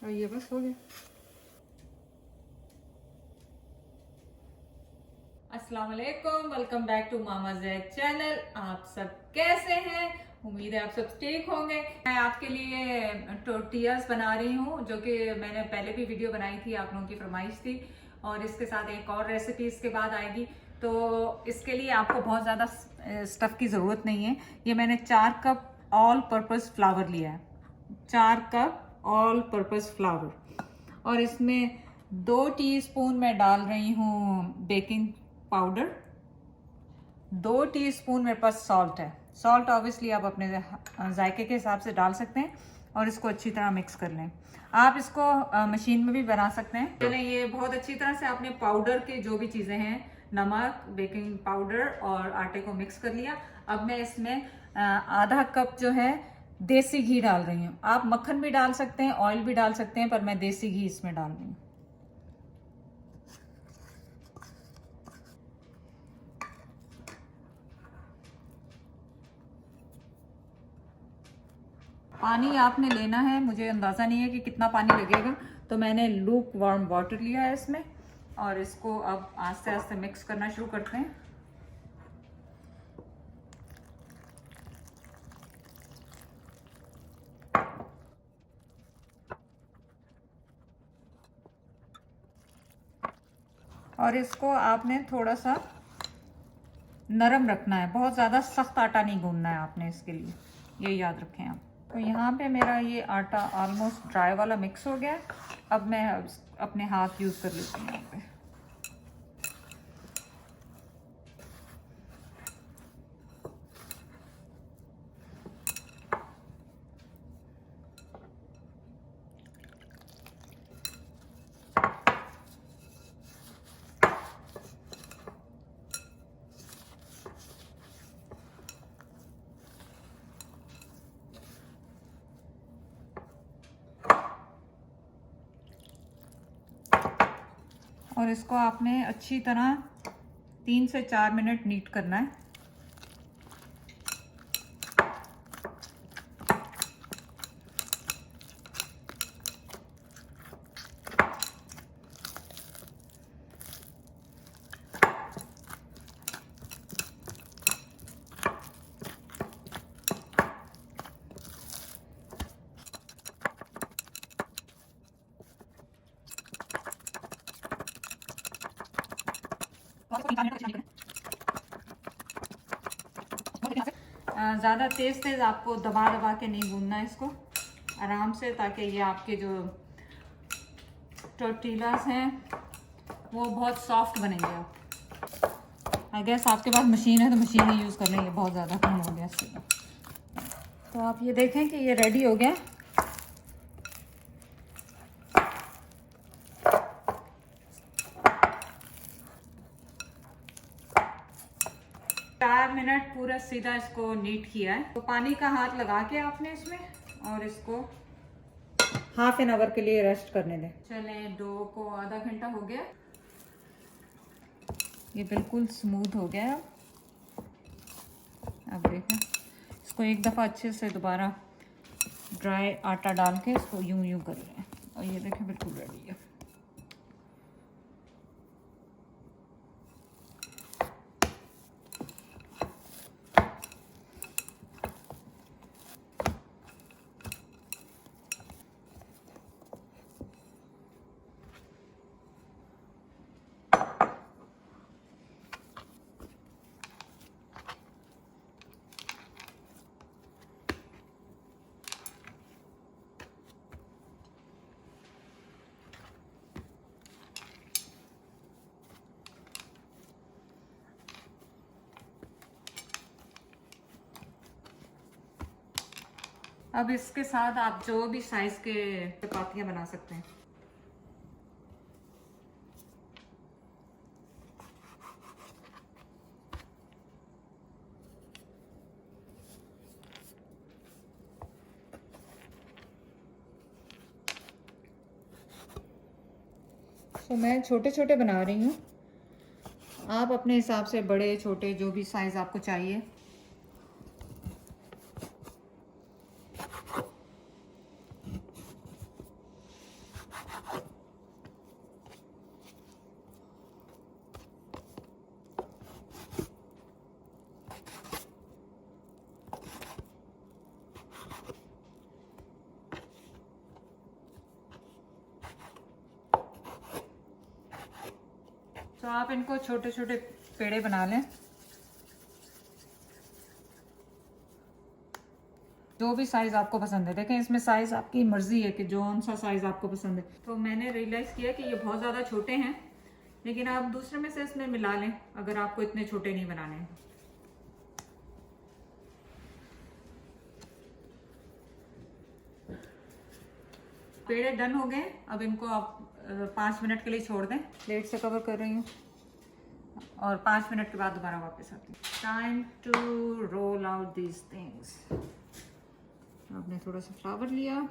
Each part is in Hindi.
और ये बस हो गया। अस्सलाम वालेकुम, welcome back to Mama Zaid channel. आप सब कैसे हैं? उम्मीद है आप सब ठीक होंगे। मैं आपके लिए टोर्टियाज बना रही हूँ, जो कि मैंने पहले भी वीडियो बनाई थी, आप लोगों की फरमाइश थी। और इसके साथ एक और रेसिपी इसके बाद आएगी। तो इसके लिए आपको बहुत ज़्यादा स्टफ़ की ज़रूरत नहीं है। ये मैंने 4 कप ऑल पर्पज़ फ्लावर लिया है, 4 कप ऑल पर्पज़ फ्लावर। और इसमें 2 टीस्पून मैं डाल रही हूँ बेकिंग पाउडर, 2 टीस्पून मेरे पास सॉल्ट है। सॉल्ट ऑब्वियसली आप अपने जायके के हिसाब से डाल सकते हैं। और इसको अच्छी तरह मिक्स कर लें। आप इसको मशीन में भी बना सकते हैं। चलें, ये बहुत अच्छी तरह से आपने पाउडर के जो भी चीज़ें हैं, नमक, बेकिंग पाउडर और आटे को मिक्स कर लिया। अब मैं इसमें आधा कप जो है देसी घी डाल रही हूँ। आप मक्खन भी डाल सकते हैं, ऑयल भी डाल सकते हैं, पर मैं देसी घी इसमें डाल रही हूँ। पानी आपने लेना है, मुझे अंदाज़ा नहीं है कि कितना पानी लगेगा, तो मैंने लूक वार्म वाटर लिया है इसमें। और इसको अब आस्ते आस्ते मिक्स करना शुरू करते हैं। और इसको आपने थोड़ा सा नरम रखना है, बहुत ज़्यादा सख्त आटा नहीं गूंदना है आपने इसके लिए, ये याद रखें आप। तो यहाँ पे मेरा ये आटा ऑलमोस्ट ड्राई वाला मिक्स हो गया है। अब मैं अपने हाथ यूज़ कर लेती हूँ यहाँ पे। और इसको आपने अच्छी तरह 3 से 4 मिनट नीट करना है। ज़्यादा तेज़ आपको दबा दबा के नहीं गूंदना है इसको, आराम से, ताकि ये आपके जो टोर्टिलास हैं वो बहुत सॉफ्ट बनेंगे। आप आई गेस आपके पास मशीन है तो मशीन ही यूज़ कर लेंगे, बहुत ज़्यादा कम हो गया इससे। तो आप ये देखें कि ये रेडी हो गया। 4 मिनट पूरा सीधा इसको नीट किया है। तो पानी का हाथ लगा के आपने इसमें, और इसको ½ एन आवर के लिए रेस्ट करने दें। चलें, डो को आधा घंटा हो गया, ये बिल्कुल स्मूथ हो गया है। अब देखें, इसको एक दफ़ा अच्छे से दोबारा ड्राई आटा डाल के इसको यूं यूं कर लें, और ये देखें बिल्कुल रेडी है। अब इसके साथ आप जो भी साइज के चपातियां बना सकते हैं। तो मैं छोटे छोटे बना रही हूँ, आप अपने हिसाब से बड़े छोटे जो भी साइज आपको चाहिए। तो आप इनको छोटे छोटे पेड़े बना लें, जो भी साइज़ आपको पसंद है। देखें इसमें साइज़ आपकी मर्ज़ी है कि जो कौन सा साइज़ आपको पसंद है। तो मैंने रियलाइज़ किया कि ये बहुत ज़्यादा छोटे हैं, लेकिन आप दूसरे में से इसमें मिला लें अगर आपको इतने छोटे नहीं बनाने हैं। पेड़े डन हो गए। अब इनको आप 5 मिनट के लिए छोड़ दें। प्लेट से कवर कर रही हूँ और 5 मिनट के बाद दोबारा वापस आती हूँ। Time to roll out these things. आपने थोड़ा सा फ्लावर लिया,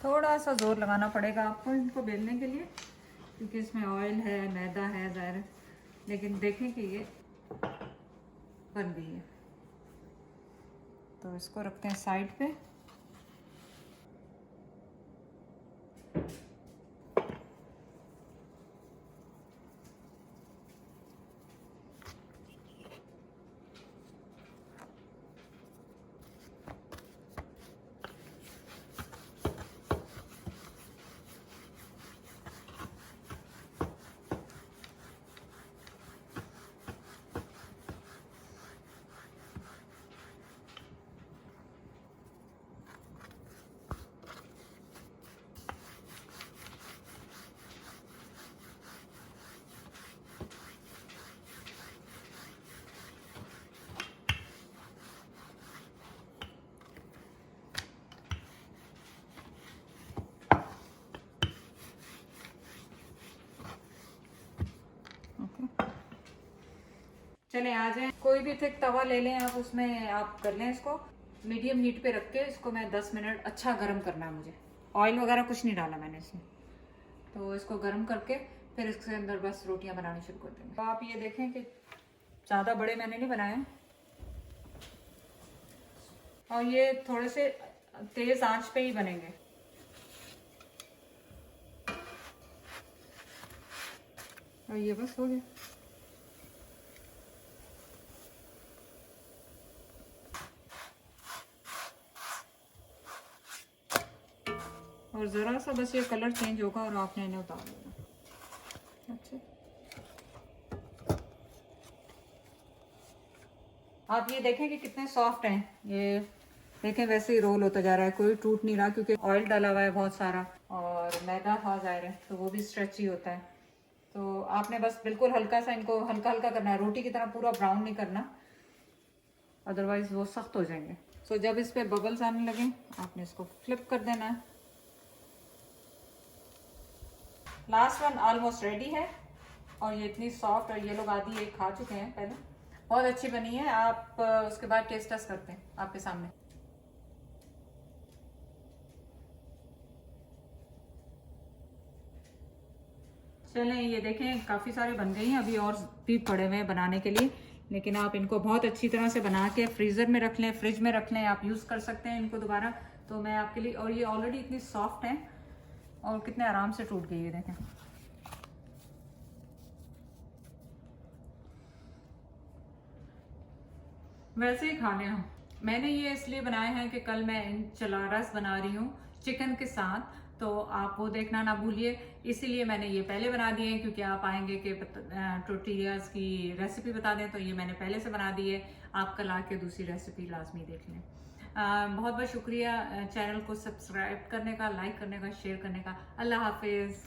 थोड़ा सा जोर लगाना पड़ेगा आपको इनको बेलने के लिए, क्योंकि इसमें ऑयल है, मैदा है ज़ाहिर है। लेकिन देखें कि ये बन गई है। तो इसको रखते हैं साइड पे। चले आ जाए। कोई भी थिक तवा ले लें आप, उसमें आप कर लें इसको मीडियम हीट पे रख के। इसको मैं 10 मिनट अच्छा गर्म करना है मुझे। ऑयल वगैरह कुछ नहीं डाला मैंने इसमें। तो इसको गर्म करके फिर इसके अंदर बस रोटियां बनानी शुरू कर देंगे। तो आप ये देखें कि ज़्यादा बड़े मैंने नहीं बनाए, और ये थोड़े से तेज़ आंच पे ही बनेंगे। और ये बस हो गया। और ज़रा सा बस ये कलर चेंज होगा और आपने इन्हें उतार देना। अच्छा, आप ये देखें कि कितने सॉफ्ट हैं। ये देखें वैसे ही रोल होता जा रहा है, कोई टूट नहीं रहा, क्योंकि ऑयल डाला हुआ है बहुत सारा और मैदा था ज़ाहिर है, तो वो भी स्ट्रेची होता है। तो आपने बस बिल्कुल हल्का सा इनको हल्का हल्का करना है, रोटी की तरह पूरा ब्राउन नहीं करना, अदरवाइज वो सख्त हो जाएंगे। तो जब इस पे बबल्स आने लगे आपने इसको फ्लिप कर देना है। लास्ट वन ऑलमोस्ट रेडी है। और ये इतनी सॉफ्ट, और ये लोग आधी एक खा चुके हैं पहले, बहुत अच्छी बनी है। आप उसके बाद टेस्ट टेस्ट करते हैं आपके सामने। चलें ये देखें काफ़ी सारे बन गई हैं, अभी और भी पड़े हुए हैं बनाने के लिए। लेकिन आप इनको बहुत अच्छी तरह से बना के फ्रीज़र में रख लें, फ्रिज में रख लें, आप यूज़ कर सकते हैं इनको दोबारा। तो मैं आपके लिए, और ये ऑलरेडी इतनी सॉफ्ट हैं और कितने आराम से टूट गई है देखें। वैसे ही खाने हैं। मैंने ये इसलिए बनाए हैं कि कल मैं इंचलारास बना रही हूँ चिकन के साथ, तो आप वो देखना ना भूलिए। इसीलिए मैंने ये पहले बना दिए हैं, क्योंकि आप आएंगे कि टोर्टिलियाज की रेसिपी बता दें, तो ये मैंने पहले से बना दी है। आप कल आके दूसरी रेसिपी लाजमी देख लें। बहुत बहुत शुक्रिया चैनल को सब्सक्राइब करने का, लाइक करने का, शेयर करने का। अल्लाह हाफिज़।